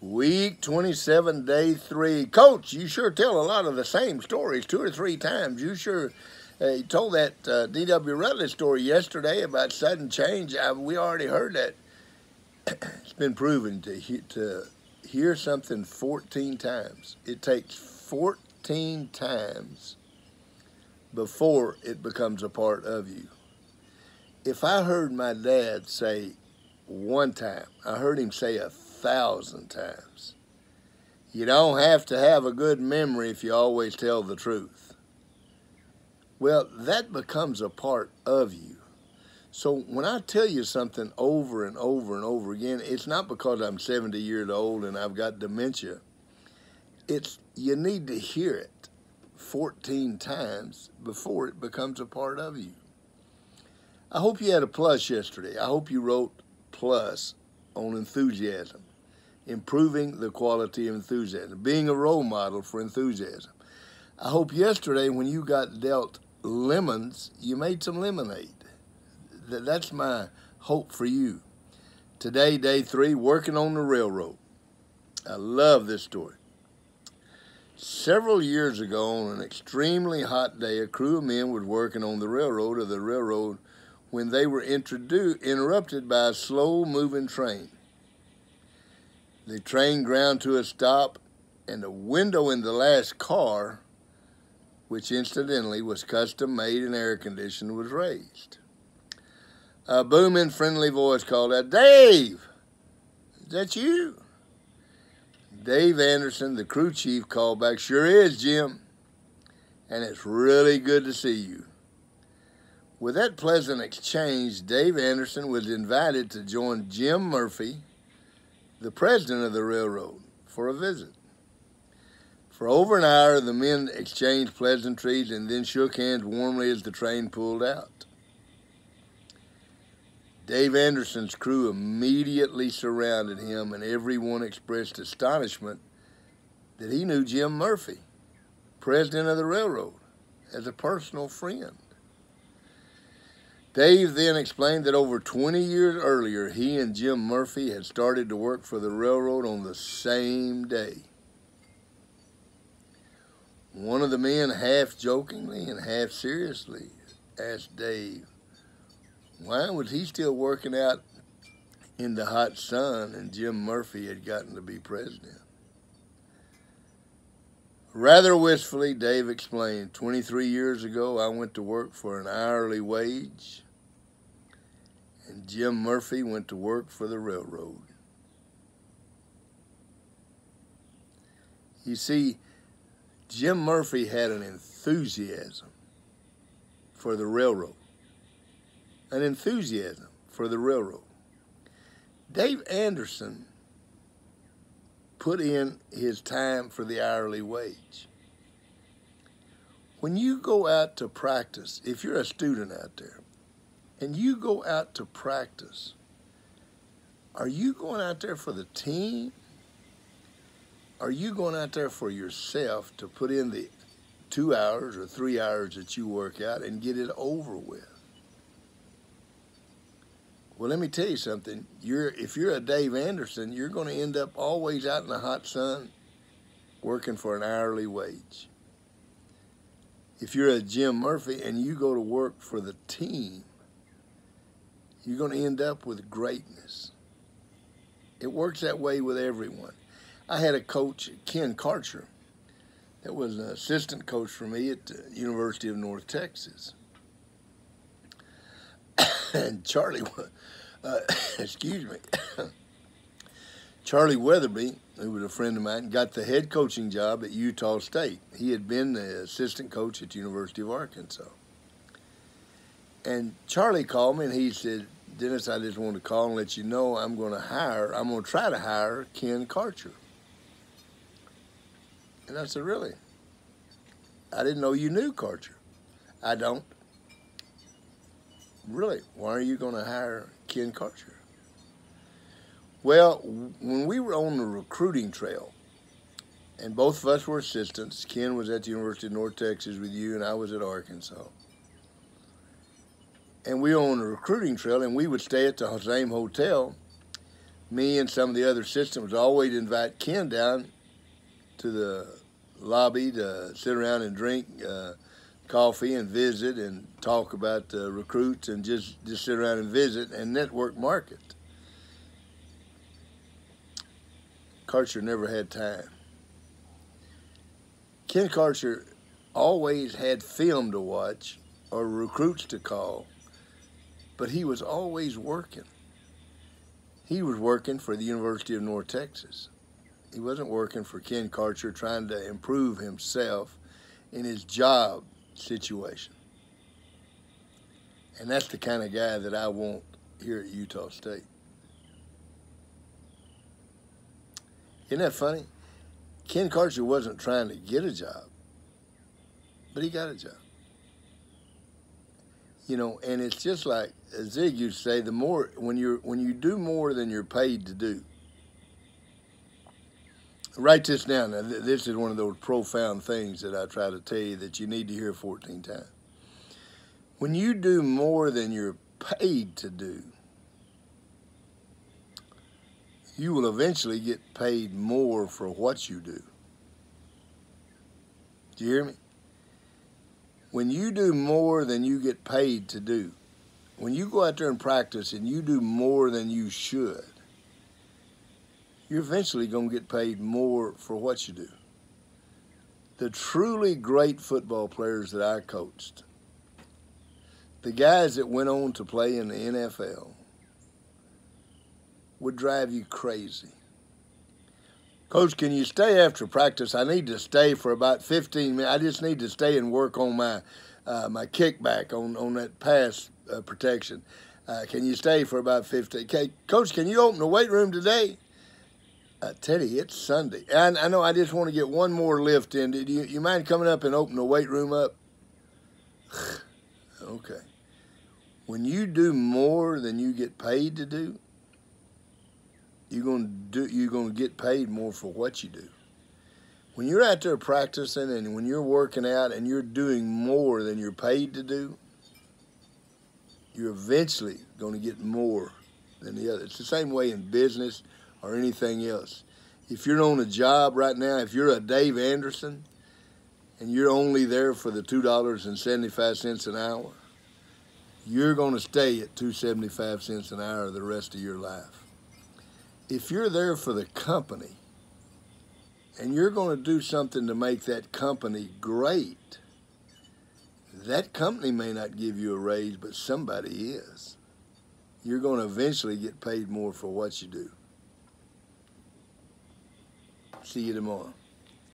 Week 27, day 3. Coach, you sure tell a lot of the same stories 2 or 3 times. You sure told that D.W. Rutledge story yesterday about sudden change. We already heard that. It's been proven to hear something 14 times. It takes 14 times before it becomes a part of you. If I heard my dad say one time, I heard him say 1,000 times. You don't have to have a good memory if you always tell the truth. Well, that becomes a part of you. So when I tell you something over and over and over again, it's not because I'm 70 years old and I've got dementia. It's you need to hear it 14 times before it becomes a part of you. I hope you had a plus yesterday. I hope you wrote plus on enthusiasm, improving the quality of enthusiasm, being a role model for enthusiasm. I hope yesterday when you got dealt lemons, you made some lemonade. That's my hope for you. Today, day 3, working on the railroad. I love this story. Several years ago, on an extremely hot day, a crew of men was working on the railroad when they were interrupted by a slow-moving train. The train ground to a stop, and the window in the last car, which incidentally was custom-made and air-conditioned, was raised. A booming, friendly voice called out, "Dave, is that you?" Dave Anderson, the crew chief, called back, "Sure is, Jim, and it's really good to see you." With that pleasant exchange, Dave Anderson was invited to join Jim Murphy, the president of the railroad, for a visit. For over an hour, the men exchanged pleasantries and then shook hands warmly as the train pulled out. Dave Anderson's crew immediately surrounded him, and everyone expressed astonishment that he knew Jim Murphy, president of the railroad, as a personal friend. Dave then explained that over 20 years earlier, he and Jim Murphy had started to work for the railroad on the same day. One of the men, half jokingly and half seriously, asked Dave, why was he still working out in the hot sun and Jim Murphy had gotten to be president? Rather wistfully, Dave explained, 23 years ago, I went to work for an hourly wage, and Jim Murphy went to work for the railroad. You see, Jim Murphy had an enthusiasm for the railroad, an enthusiasm for the railroad. Dave Anderson put in his time for the hourly wage. When you go out to practice, if you're a student out there, and you go out to practice, are you going out there for the team? Are you going out there for yourself to put in the 2 hours or 3 hours that you work out and get it over with? Well, let me tell you something. If you're a Dave Anderson, you're going to end up always out in the hot sun working for an hourly wage. If you're a Jim Murphy and you go to work for the team, you're going to end up with greatness. It works that way with everyone. I had a coach, Ken Karcher, that was an assistant coach for me at the University of North Texas. And Charlie Weatherby, who was a friend of mine, got the head coaching job at Utah State. He had been the assistant coach at the University of Arkansas. And Charlie called me and he said, "Dennis, I just wanted to call and let you know I'm going to try to hire Ken Karcher." And I said, "Really? I didn't know you knew Karcher." "I don't." "Really? Why are you going to hire Ken Karcher?" Well, when we were on the recruiting trail, and both of us were assistants, Ken was at the University of North Texas with you, and I was at Arkansas. And we were on the recruiting trail, and we would stay at the same hotel. me and some of the other systems always invite Ken down to the lobby to sit around and drink coffee and visit and talk about recruits and just sit around and visit and network market. Karcher never had time. Ken Karcher always had film to watch or recruits to call, but he was always working. He was working for the University of North Texas. He wasn't working for Ken Karcher trying to improve himself in his job situation. And that's the kind of guy that I want here at Utah State. Isn't that funny? Ken Karcher wasn't trying to get a job, but he got a job. You know, and it's just like Zig used to say, the more when you do more than you're paid to do. Write this down. Now, this is one of those profound things that I try to tell you that you need to hear 14 times. When you do more than you're paid to do, you will eventually get paid more for what you do. Do you hear me? When you do more than you get paid to do, when you go out there and practice and you do more than you should, you're eventually going to get paid more for what you do. The truly great football players that I coached, the guys that went on to play in the NFL, would drive you crazy. Coach, can you stay after practice? I need to stay for about 15 minutes. I just need to stay and work on my kickback, on that pass protection. Can you stay for about 15? Okay, Coach, can you open the weight room today? Teddy, it's Sunday. And I know I just want to get one more lift in. Do you mind coming up and open the weight room up? Okay. When you do more than you get paid to do, you're going to get paid more for what you do. When you're out there practicing and when you're working out and you're doing more than you're paid to do, you're eventually going to get more than the other. It's the same way in business or anything else. If you're on a job right now, if you're a Dave Anderson and you're only there for the $2.75 an hour, you're going to stay at $2.75 an hour the rest of your life. If you're there for the company and you're going to do something to make that company great, that company may not give you a raise, but somebody is. You're going to eventually get paid more for what you do. See you tomorrow.